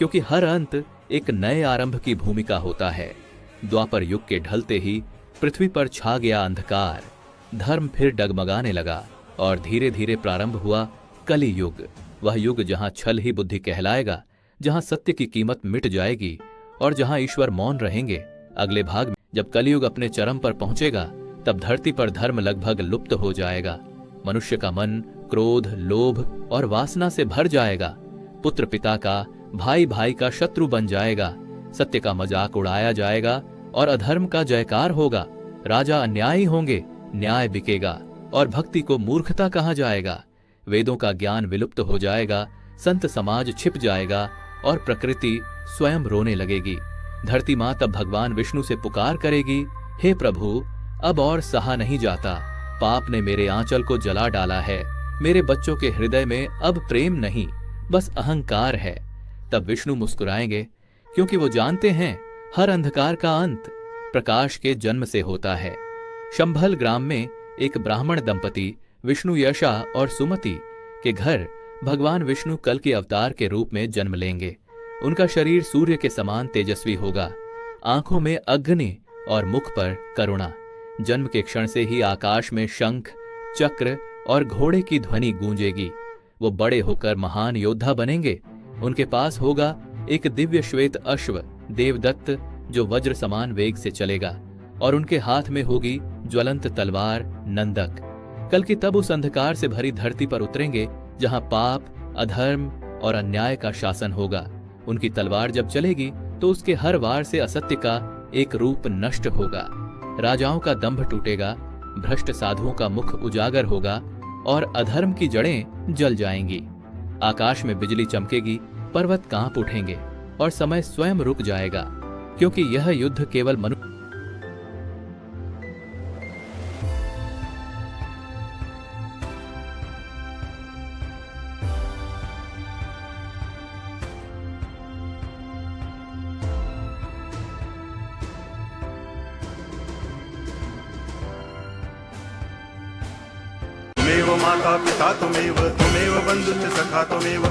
क्योंकि हर अंत एक नए आरंभ की भूमिका होता है। द्वापर युग के ढलते ही पृथ्वी पर छा गया अंधकार, धर्म फिर डगमगाने लगा और धीरे धीरे प्रारंभ हुआ कली युग। वह युग जहां छल ही बुद्धि कहलाएगा, जहां सत्य की कीमत मिट जाएगी और जहां ईश्वर मौन रहेंगे। अगले भाग में जब कलियुग अपने चरम पर पहुंचेगा, तब धरती पर धर्म लगभग लुप्त हो जाएगा। मनुष्य का मन क्रोध, लोभ और वासना से भर जाएगा। पुत्र पिता का, भाई भाई का शत्रु बन जाएगा। सत्य का मजाक उड़ाया जाएगा और अधर्म का जयकार होगा। राजा अन्यायी होंगे, न्याय बिकेगा और भक्ति को मूर्खता कहा जाएगा। वेदों का ज्ञान विलुप्त हो जाएगा, संत समाज छिप जाएगा और प्रकृति स्वयं रोने लगेगी। धरती मां तब भगवान विष्णु से पुकार करेगी, हे प्रभु, अब और सहा नहीं जाता। पाप ने मेरे आंचल को जला डाला है। मेरे बच्चों के हृदय में अब प्रेम नहीं, बस अहंकार है। तब विष्णु मुस्कुराएंगे, क्योंकि वो जानते हैं हर अंधकार का अंत प्रकाश के जन्म से होता है। शंभल ग्राम में एक ब्राह्मण दंपति विष्णु यशा और सुमति के घर भगवान विष्णु कल के अवतार के रूप में जन्म लेंगे। उनका शरीर सूर्य के समान तेजस्वी होगा, आंखों में अग्नि और मुख पर करुणा। जन्म के क्षण से ही आकाश में शंख, चक्र और घोड़े की ध्वनि गूंजेगी। वो बड़े होकर महान योद्धा बनेंगे। उनके पास होगा एक दिव्य श्वेत अश्व देवदत्त, जो वज्र समान वेग से चलेगा, और उनके हाथ में होगी ज्वलंत तलवार नंदक। कल की तब उस अंधकार से भरी धरती पर उतरेंगे जहां पाप, अधर्म और अन्याय का शासन होगा। उनकी तलवार जब चलेगी तो उसके हर वार से असत्य का एक रूप नष्ट होगा। राजाओं का दंभ टूटेगा, भ्रष्ट साधुओं का मुख उजागर होगा और अधर्म की जड़ें जल जाएंगी। आकाश में बिजली चमकेगी, पर्वत कांप उठेंगे और समय स्वयं रुक जाएगा, क्योंकि यह युद्ध केवल मनुष्य त्वमेव माता पिता त्वमेव बन्धुश्च सखा त्वमेव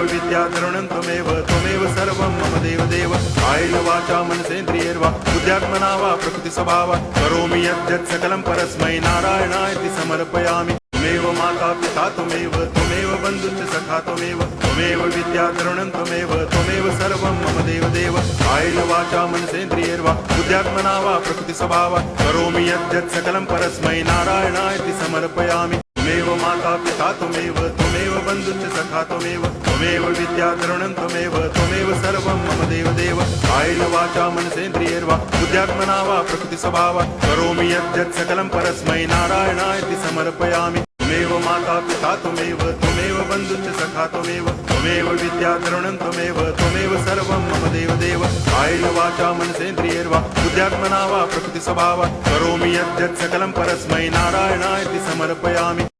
विद्या द्रविणं त्वमेव सर्वं मम देव। कायेन वाचा मनसेन्द्रियैर्वा बुद्ध्यात्मना वा प्रकृतिस्वभावात् करोमि यद्यत् सकलं परस्मै नारायणायति समर्पयामि। त्वमेव माता पिता त्वमेव बन्धुश्च सखा त्वमेव विद्या द्रविणं त्वमेव सर्वं मम देव। कायेन वाचा मनसेन्द्रियैर्वा बुद्ध्यात्मना वा प्रकृतिस्वभावात् करोमि यद्यत् सकलं परस्मै नारायणायति समर्पयामि। त्वमेव माता पिता त्वमेव बन्धुश्च सखा त्वमेव विद्या द्रविणं त्वमेव सर्वं मम देव। कायेन वाचा मनसेन्द्रियैर्वा बुद्ध्यात्मना वा प्रकृतिस्वभावात् करोमि यद्यत् सकलं परस्मै नारायणायति समर्पयामि। त्वमेव माता पिता त्वमेव बन्धुश्च सखा त्वमेव विद्या द्रविणं त्वमेव सर्वं मम देव। कायेन वाचा मनसेन्द्रियैर्वा बुद्ध्यात्मना वा प्रकृतिस्वभावात् करोमि यद्यत् सकलं परस्मै नारायणायति समर्पयामि।